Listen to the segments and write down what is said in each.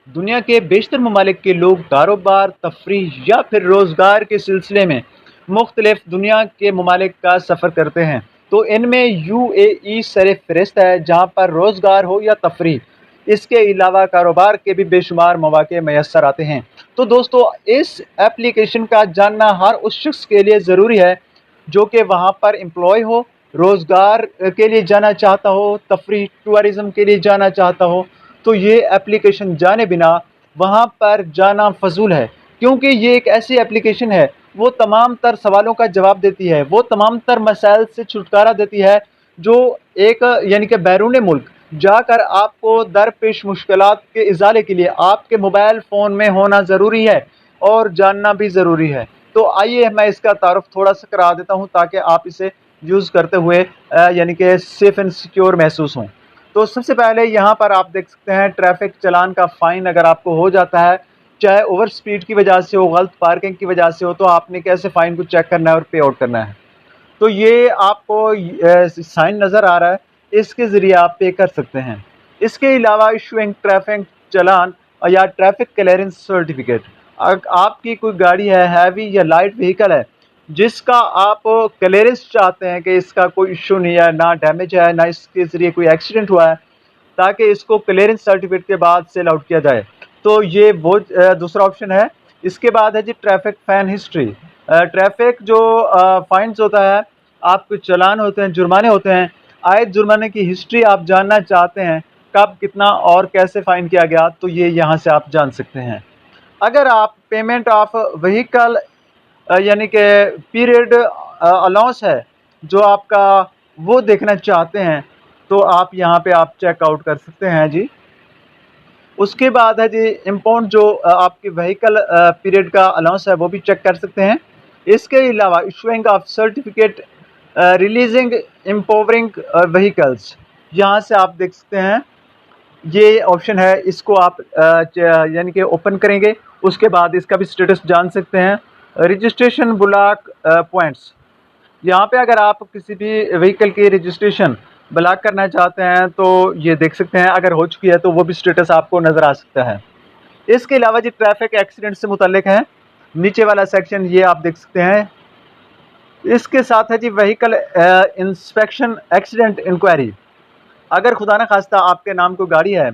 दुनिया के बेशतर ममालिक के लोग कारोबार, तफरीह या फिर रोज़गार के सिलसिले में मुख्तलिफ दुनिया के ममालिक का सफ़र करते हैं। तो इनमें UAE सर-ए-फ़हरिस्त है, जहाँ पर रोज़गार हो या तफरीह, इसके अलावा कारोबार के भी बेशुमार मौक़े मैसर आते हैं। तो दोस्तों, इस एप्लीकेशन का जानना हर उस शख्स के लिए ज़रूरी है जो कि वहाँ पर एम्प्लॉय हो, रोज़गार के लिए जाना चाहता हो, तफरीह टूरिज़्म के लिए जाना चाहता हो। तो ये एप्लीकेशन जाने बिना वहाँ पर जाना फ़ज़ूल है, क्योंकि ये एक ऐसी एप्लीकेशन है, वो तमाम तर सवालों का जवाब देती है, वो तमाम तर मसाइल से छुटकारा देती है, जो एक यानी कि बैरून मुल्क जाकर आपको दरपेश मुश्किलात के इज़ाले के लिए आपके मोबाइल फ़ोन में होना ज़रूरी है और जानना भी ज़रूरी है। तो आइए मैं इसका तारुफ़ थोड़ा-सा करा देता हूँ, ताकि आप इसे यूज़ करते हुए यानी कि सेफ़ एंड सिक्योर महसूस हों। तो सबसे पहले यहाँ पर आप देख सकते हैं ट्रैफ़िक चालान का फ़ाइन अगर आपको हो जाता है, चाहे ओवर स्पीड की वजह से हो, गलत पार्किंग की वजह से हो, तो आपने कैसे फ़ाइन को चेक करना है और पे आउट करना है। तो ये आपको साइन नज़र आ रहा है, इसके ज़रिए आप पे कर सकते हैं। इसके अलावा इशूइंग ट्रैफ़िक चालान या ट्रैफ़िक क्लियरेंस सर्टिफ़िकेट, आपकी कोई गाड़ी है, हैवी या लाइट व्हीकल है, जिसका आप क्लियरेंस चाहते हैं कि इसका कोई इश्यू नहीं है, ना डैमेज है, ना इसके ज़रिए कोई एक्सीडेंट हुआ है, ताकि इसको क्लियरेंस सर्टिफ़िकेट के बाद सेल आउट किया जाए। तो ये वो दूसरा ऑप्शन है। इसके बाद है जी ट्रैफ़िक फ़ाइन हिस्ट्री। ट्रैफ़िक जो फ़ाइन्स होता है, आपके चालान होते हैं, जुर्माने होते हैं, आए जुर्माने की हिस्ट्री आप जानना चाहते हैं, कब, कितना और कैसे फ़ाइन किया गया, तो ये यहाँ से आप जान सकते हैं। अगर आप पेमेंट ऑफ व्हीकल यानी कि पीरियड अलाउंस है, जो आपका वो देखना चाहते हैं, तो आप यहाँ पे आप चेक आउट कर सकते हैं जी। उसके बाद है जी इम्पाउंड, जो आपकी व्हीकल पीरियड का अलाउंस है, वो भी चेक कर सकते हैं। इसके अलावा issuing of certificate releasing empowering vehicles, यहाँ से आप देख सकते हैं, ये ऑप्शन है, इसको आप यानी कि ओपन करेंगे, उसके बाद इसका भी स्टेटस जान सकते हैं। रजिस्ट्रेशन ब्लॉक पॉइंट्स, यहाँ पे अगर आप किसी भी व्हीकल की रजिस्ट्रेशन ब्लॉक करना चाहते हैं, तो ये देख सकते हैं, अगर हो चुकी है तो वो भी स्टेटस आपको नज़र आ सकता है। इसके अलावा जी ट्रैफिक एक्सीडेंट से मुतल्लिक है, नीचे वाला सेक्शन ये आप देख सकते हैं। इसके साथ है जी व्हीकल इंस्पेक्शन एक्सीडेंट इंक्वायरी, अगर खुदा न खास्ता आपके नाम कोई गाड़ी है,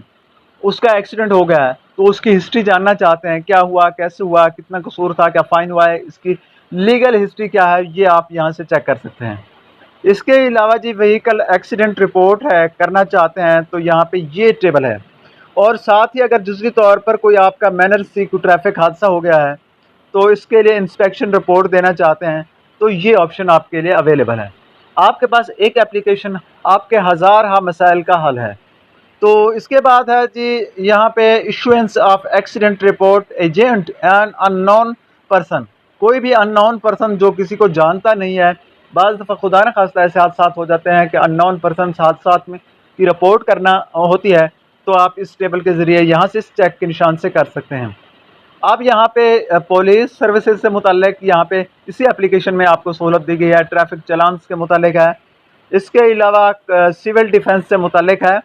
उसका एक्सीडेंट हो गया है, तो उसकी हिस्ट्री जानना चाहते हैं, क्या हुआ, कैसे हुआ, कितना कसूर था, क्या फ़ाइन हुआ है, इसकी लीगल हिस्ट्री क्या है, ये आप यहाँ से चेक कर सकते हैं। इसके अलावा जी व्हीकल एक्सीडेंट रिपोर्ट है करना चाहते हैं, तो यहाँ पे ये टेबल है। और साथ ही अगर जुज़वी तौर पर कोई आपका मैनर से कोई ट्रैफिक हादसा हो गया है, तो इसके लिए इंस्पेक्शन रिपोर्ट देना चाहते हैं, तो ये ऑप्शन आपके लिए अवेलेबल है। आपके पास एक एप्लीकेशन आपके हज़ार मसाइल का हल है। तो इसके बाद है जी यहाँ पे issuance of accident report agent and unknown person, कोई भी अननोन पर्सन जो किसी को जानता नहीं है, बाज़ दफ़ा खुदा न खास्ता ऐसे हादसा हो जाते हैं कि अननोन पर्सन हादसा में की रिपोर्ट करना होती है, तो आप इस टेबल के ज़रिए यहाँ से इस चेक के निशान से कर सकते हैं। अब यहाँ पे पुलिस सर्विसेज से मुतल्लिक यहाँ पे इसी एप्लीकेशन में आपको सहूलत दी गई है, ट्रैफिक चालान के मुतल्लिक है। इसके अलावा सिविल डिफेंस से मुतल्लिक है,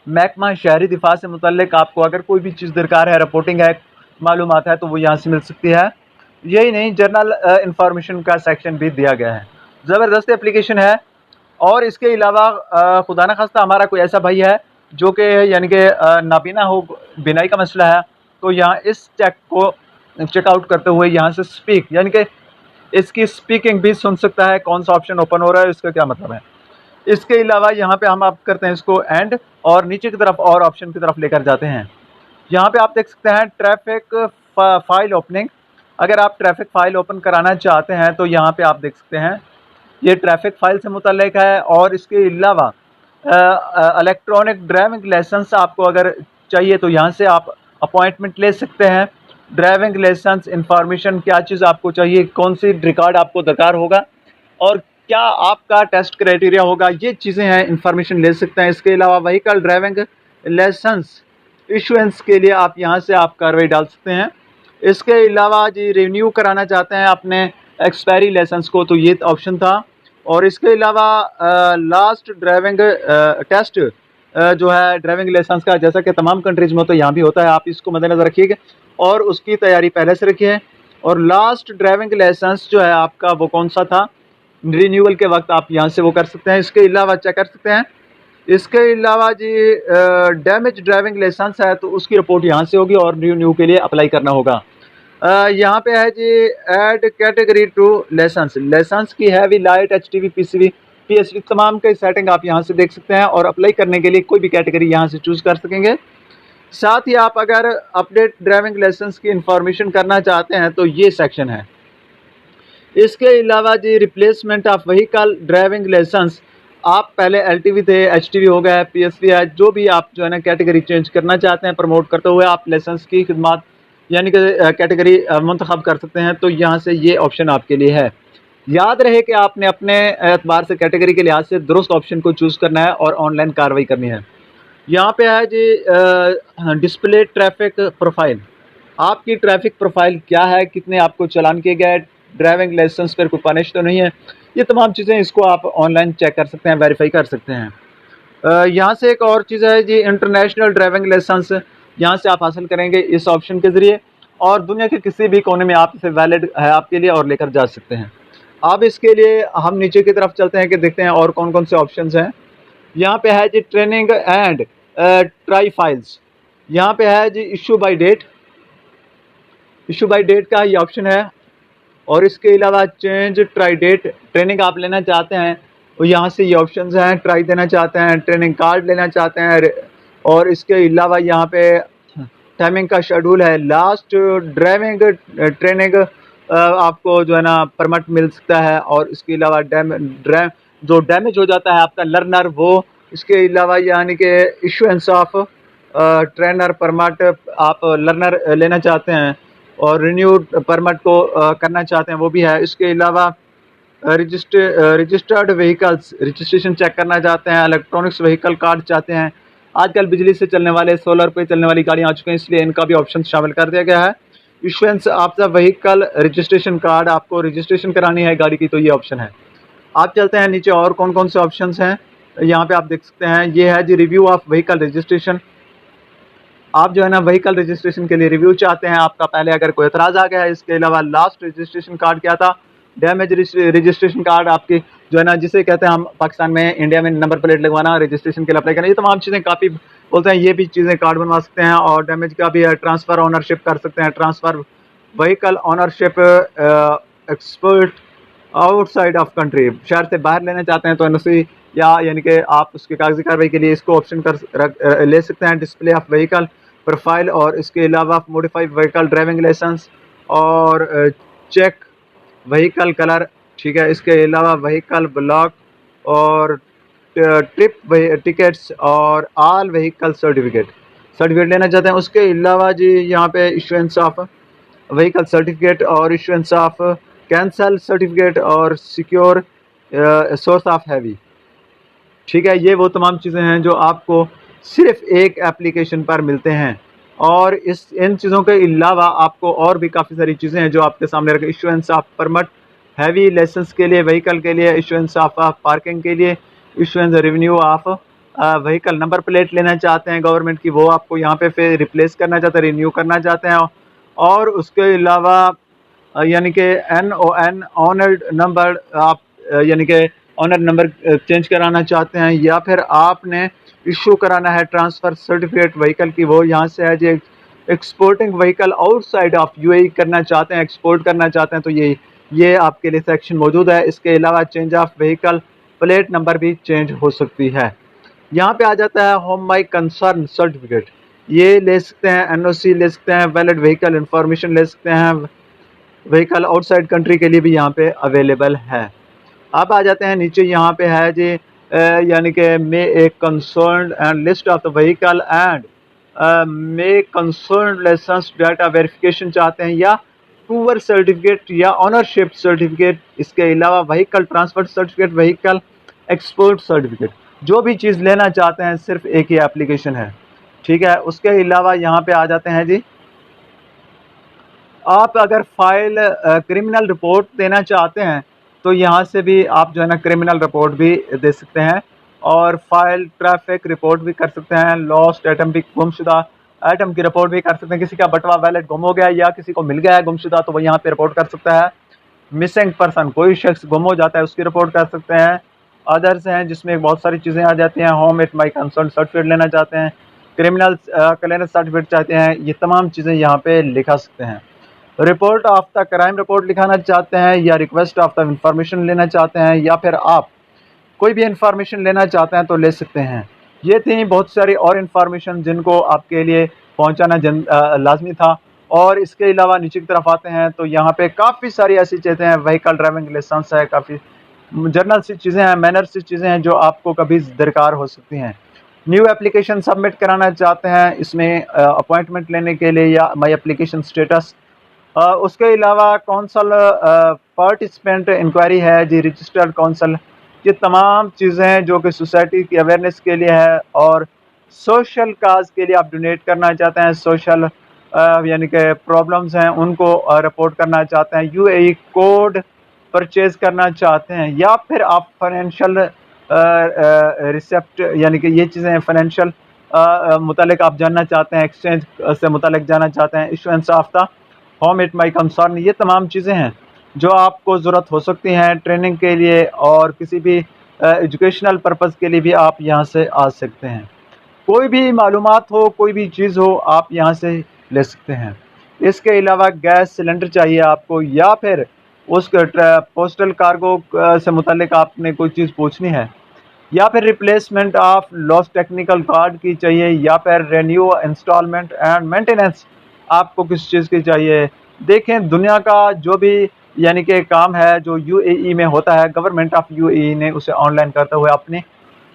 महकमा शहरी दिफा से मुतल्लिक आपको अगर कोई भी चीज़ दरकार है, रिपोर्टिंग है, मालूमात है, तो वो यहाँ से मिल सकती है। यही नहीं, जनरल इंफॉर्मेशन का सेक्शन भी दिया गया है। ज़बरदस्त एप्लीकेशन है। और इसके अलावा खुदा न खास्ता हमारा कोई ऐसा भाई है जो कि यानी कि नाबीना हो, बिनाई का मसला है, तो यहाँ इस चेक को चेकआउट करते हुए यहाँ से स्पीक यानी कि इसकी स्पीकिंग भी सुन सकता है, कौन सा ऑप्शन ओपन हो रहा है, इसका क्या मतलब है। इसके अलावा यहाँ पे हम आप करते हैं इसको एंड, और नीचे की तरफ और ऑप्शन की तरफ लेकर जाते हैं। यहाँ पे आप देख सकते हैं ट्रैफिक फाइल ओपनिंग, अगर आप ट्रैफिक फाइल ओपन कराना चाहते हैं, तो यहाँ पे आप देख सकते हैं, ये ट्रैफिक फाइल से मुतल्लिक है। और इसके अलावा इलेक्ट्रॉनिक ड्राइविंग लाइसेंस आपको अगर चाहिए, तो यहाँ से आप अपॉइंटमेंट ले सकते हैं। ड्राइविंग लाइसेंस इंफॉर्मेशन, क्या चीज़ आपको चाहिए, कौन सी रिकॉर्ड आपको दरकार होगा, और क्या आपका टेस्ट क्राइटेरिया होगा, ये चीज़ें हैं, इंफॉर्मेशन ले सकते हैं। इसके अलावा व्हीकल ड्राइविंग लाइसेंस इशुएंस के लिए आप यहाँ से आप कार्रवाई डाल सकते हैं। इसके अलावा जी रिन्यू कराना चाहते हैं अपने एक्सपायरी लाइसेंस को, तो ये ऑप्शन था। और इसके अलावा लास्ट ड्राइविंग टेस्ट जो है ड्राइविंग लाइसेंस का, जैसा कि तमाम कंट्रीज़ में होता है यहाँ भी होता है, आप इसको मद्देनज़र रखिएगा और उसकी तैयारी पहले से रखिए। और लास्ट ड्राइविंग लाइसेंस जो है आपका वो कौन सा था, रिन्यूअल के वक्त आप यहाँ से वो कर सकते हैं। इसके अलावा चेक कर सकते हैं, इसके अलावा जी डैमेज ड्राइविंग लाइसेंस है तो उसकी रिपोर्ट यहाँ से होगी और रिन्यू के लिए अप्लाई करना होगा। यहाँ पे है जी add category to license, license की heavy light HTV PCV PSV तमाम के सेटिंग आप यहाँ से देख सकते हैं और अप्लाई करने के लिए कोई भी कैटेगरी यहाँ से चूज़ कर सकेंगे। साथ ही आप अगर अपडेट ड्राइविंग लाइसेंस की इंफॉर्मेशन करना चाहते हैं तो ये सेक्शन है। इसके अलावा जी replacement of vehicle driving license, आप पहले LTV थे, HTV हो गया, PSV है, जो भी आप जो है ना कैटेगरी चेंज करना चाहते हैं प्रमोट करते हुए आप लाइसेंस की खिदमत यानी कि कैटेगरी मुंतखब कर सकते हैं। तो यहाँ से ये ऑप्शन आपके लिए है। याद रहे कि आपने अपने एतबार से कैटेगरी के लिहाज से दुरुस्त ऑप्शन को चूज़ करना है और ऑनलाइन कार्रवाई करनी है। यहाँ पे है जी डिस्प्ले ट्रैफिक प्रोफाइल, आपकी ट्रैफिक प्रोफाइल क्या है, कितने आपको चालान किए गए, ड्राइविंग लाइसेंस पर कोई पनिश तो नहीं है, ये तमाम चीज़ें इसको आप ऑनलाइन चेक कर सकते हैं, वेरीफाई कर सकते हैं। यहाँ से एक और चीज़ है जी इंटरनेशनल ड्राइविंग लाइसेंस, यहाँ से आप हासिल करेंगे इस ऑप्शन के ज़रिए और दुनिया के किसी भी कोने में आप इसे वैलिड है आपके लिए और लेकर जा सकते हैं। अब इसके लिए हम नीचे की तरफ चलते हैं कि देखते हैं और कौन कौन से ऑप्शंस हैं। यहाँ पे है जी ट्रेनिंग एंड ट्राई फाइल्स, यहाँ पे है जी issue by date, issue by date का ये ऑप्शन है। और इसके अलावा चेंज ट्राई डेट, ट्रेनिंग आप लेना चाहते हैं तो यहाँ से ये ऑप्शंस हैं, ट्राई देना चाहते हैं, ट्रेनिंग कार्ड लेना चाहते हैं। और इसके अलावा यहाँ पे टाइमिंग का शेड्यूल है, लास्ट ड्राइविंग ट्रेनिंग आपको जो है ना परमिट मिल सकता है। और इसके अलावा जो डैमेज हो जाता है आपका लर्नर वो, इसके अलावा यानी कि इशुएंस ऑफ ट्रेनर परमिट आप लर्नर लेना चाहते हैं और रिन्यूड परमिट को करना चाहते हैं वो भी है। इसके अलावा रजिस्टर्ड व्हीकल्स रजिस्ट्रेशन चेक करना चाहते हैं, इलेक्ट्रॉनिक्स व्हीकल कार्ड चाहते हैं। आजकल बिजली से चलने वाले सोलर पे चलने वाली गाड़ियाँ आ चुकी हैं इसलिए इनका भी ऑप्शन शामिल कर दिया गया है। Issuance of the vehicle registration card, आपको रजिस्ट्रेशन करानी है गाड़ी की तो ये ऑप्शन है। आप चलते हैं नीचे और कौन कौन से ऑप्शंस हैं यहाँ पे आप देख सकते हैं। ये है जी रिव्यू ऑफ व्हीकल रजिस्ट्रेशन, आप जो है ना व्हीकल रजिस्ट्रेशन के लिए रिव्यू चाहते हैं, आपका पहले अगर कोई एतराज़ आ गया है। इसके अलावा लास्ट रजिस्ट्रेशन कार्ड क्या था, डैमेज रजिस्ट्रेशन कार्ड आपकी जो है ना जिसे कहते हैं हम पाकिस्तान में इंडिया में नंबर प्लेट लगवाना, रजिस्ट्रेशन के लिए अप्लाई करना, ये तमाम चीज़ें काफ़ी बोलते हैं, ये भी चीज़ें कार्ड बनवा सकते हैं। और डैमेज का भी है, ट्रांसफ़र ऑनरशिप कर सकते हैं, transfer vehicle ownership expert outside of country, शहर से बाहर लेना चाहते हैं तो NOC या यानी कि आप उसकी कागजी कार्रवाई के लिए इसको ऑप्शन ले सकते हैं। डिस्प्ले ऑफ व्हीकल प्रोफाइल और इसके अलावा मॉडिफाइड व्हीकल ड्राइविंग लाइसेंस और चेक व्हीकल कलर, ठीक है। इसके अलावा व्हीकल ब्लॉक और ट्रिप टिकट्स और ऑल व्हीकल सर्टिफिकेट लेना चाहते हैं। उसके अलावा जी यहाँ पे इशुएंस ऑफ व्हीकल सर्टिफिकेट और इशुएंस ऑफ कैंसल सर्टिफिकेट और सिक्योर सोर्स ऑफ हैवी, ठीक है। ये वो तमाम चीज़ें हैं जो आपको सिर्फ एक एप्लीकेशन पर मिलते हैं। और इन चीज़ों के अलावा आपको और भी काफ़ी सारी चीज़ें हैं जो आपके सामने रखें। Issuance of permit heavy license के लिए, व्हीकल के लिए, इशुएंस ऑफ पार्किंग के लिए, issuance revenue of vehicle number plate लेना चाहते हैं गवर्नमेंट की, वो आपको यहाँ पे फिर रिप्लेस करना चाहते हैं, रिन्यू करना चाहते हैं। और उसके अलावा यानी कि NON ऑनर्ड नंबर, आप यानी कि ऑनर नंबर चेंज कराना चाहते हैं, या फिर आपने इशू कराना है ट्रांसफ़र सर्टिफिकेट व्हीकल की, वो यहाँ से है जी। Exporting vehicle outside of UAE करना चाहते हैं, एक्सपोर्ट करना चाहते हैं तो ये आपके लिए सेक्शन मौजूद है। इसके अलावा change of vehicle plate number भी चेंज हो सकती है। यहाँ पे आ जाता है होम बाई कंसर्न सर्टिफिकेट, ये ले सकते हैं, NOC ले सकते हैं, वैलिड व्हीकल इंफॉर्मेशन ले सकते हैं, व्हीकल आउटसाइड कंट्री के लिए भी यहाँ पे अवेलेबल है। अब आ जाते हैं नीचे, यहाँ पे है जी यानी कि may a concern and list of the vehicle and may concern license data verification चाहते हैं, या टूवर सर्टिफिकेट या ऑनरशिप सर्टिफिकेट। इसके अलावा vehicle transfer certificate, vehicle export certificate, जो भी चीज़ लेना चाहते हैं सिर्फ एक ही एप्लीकेशन है, ठीक है। उसके अलावा यहाँ पे आ जाते हैं जी, आप अगर फाइल क्रिमिनल रिपोर्ट देना चाहते हैं तो यहाँ से भी आप जो है ना क्रिमिनल रिपोर्ट भी दे सकते हैं। और फाइल ट्रैफिक रिपोर्ट भी कर सकते हैं। लॉस्ट आइटम भी, गुमशुदा आइटम की रिपोर्ट भी कर सकते हैं। किसी का बटवा वैलेट गुम हो गया या किसी को मिल गया है गुमशुदा, तो वो यहाँ पे रिपोर्ट कर सकता है। मिसिंग पर्सन, कोई शख्स गुम हो जाता है, उसकी रिपोर्ट कर सकते हैं। अदर्स हैं जिसमें बहुत सारी चीज़ें आ जाती हैं। Home at my concern certificate लेना चाहते हैं, क्रिमिनल क्लियरेंस सर्टिफिकेट चाहते हैं, ये तमाम चीज़ें यहाँ पे लिखा सकते हैं। Report of the crime report लिखाना चाहते हैं, या रिक्वेस्ट ऑफ द इंफॉर्मेशन लेना चाहते हैं, या फिर आप कोई भी इंफॉर्मेशन लेना चाहते हैं तो ले सकते हैं। ये थी बहुत सारी और इंफॉर्मेशन जिनको आपके लिए पहुंचाना लाजमी था। और इसके अलावा नीचे की तरफ आते हैं तो यहाँ पे काफ़ी सारी ऐसी चीज़ें हैं, व्हीकल ड्राइविंग लाइसेंस है, काफ़ी जर्नल सी चीज़ें हैं, मैनर सी चीज़ें हैं जो आपको कभी दरकार हो सकती हैं। न्यू एप्लीकेशन सबमिट कराना चाहते हैं इसमें अपॉइंटमेंट लेने के लिए, या माई एप्लीकेशन स्टेटस। उसके अलावा कौंसल पार्टिसिपेंट इंक्वायरी है जी, रजिस्टर्ड कौंसल, ये तमाम चीज़ें जो कि सोसाइटी की अवेयरनेस के लिए है। और सोशल काज के लिए आप डोनेट करना चाहते हैं, सोशल यानी कि प्रॉब्लम्स हैं उनको रिपोर्ट करना चाहते हैं, यूएई कोड परचेज करना चाहते हैं, या फिर आप फाइनेंशियल रिसेप्ट यानी कि ये चीज़ें फाइनेंशियल मुतालिक आप जानना चाहते हैं, एक्सचेंज से मुतालिक जानना चाहते हैं, issuance of the home at my concern, ये तमाम चीज़ें हैं जो आपको ज़रूरत हो सकती हैं ट्रेनिंग के लिए, और किसी भी एजुकेशनल पर्पज़ के लिए भी आप यहाँ से आ सकते हैं। कोई भी मालूमात हो, कोई भी चीज़ हो, आप यहाँ से ले सकते हैं। इसके अलावा गैस सिलेंडर चाहिए आपको, या फिर उस पोस्टल कार्गो से मुतालिक आपने कोई चीज़ पूछनी है, या फिर replacement of lost technical card की चाहिए, या फिर रेन्यू इंस्टॉलमेंट एंड मेंटेनेंस आपको किस चीज़ की चाहिए। देखें, दुनिया का जो भी यानी कि काम है जो यूएई में होता है, गवर्नमेंट ऑफ यूएई ने उसे ऑनलाइन करते हुए अपनी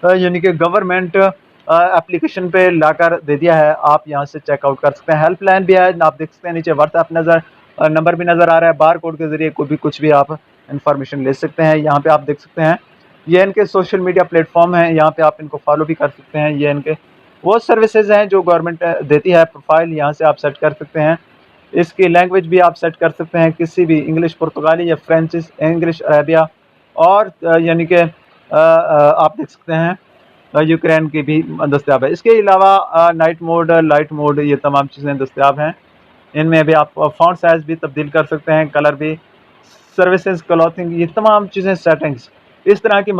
यानी कि गवर्नमेंट एप्लीकेशन पे लाकर दे दिया है। आप यहाँ से चेकआउट कर सकते हैं। हेल्पलाइन भी है, आप देख सकते हैं नीचे व्हाट्सएप नंबर भी नज़र आ रहा है। बार कोड के ज़रिए कोई भी कुछ भी आप इंफॉर्मेशन ले सकते हैं। यहाँ पे आप देख सकते हैं ये इनके सोशल मीडिया प्लेटफॉर्म हैं, यहाँ पे आप इनको फॉलो भी कर सकते हैं। ये इनके वो सर्विसेज हैं जो गवर्नमेंट देती है। प्रोफाइल यहाँ से आप सेट कर सकते हैं। इसकी लैंग्वेज भी आप सेट कर सकते हैं, किसी भी इंग्लिश, पुर्तगाली या फ्रेंच, इंग्लिश, अरेबिया, और यानी कि आप देख सकते हैं यूक्रेन की भी दस्तियाब है। इसके अलावा नाइट मोड, लाइट मोड, ये तमाम चीज़ें दस्तियाब हैं। इनमें भी आप फ़ॉन्ट साइज़ भी तब्दील कर सकते हैं, कलर भी, सर्विसेज, क्लॉथिंग, ये तमाम चीज़ें, सेटिंग्स, इस तरह की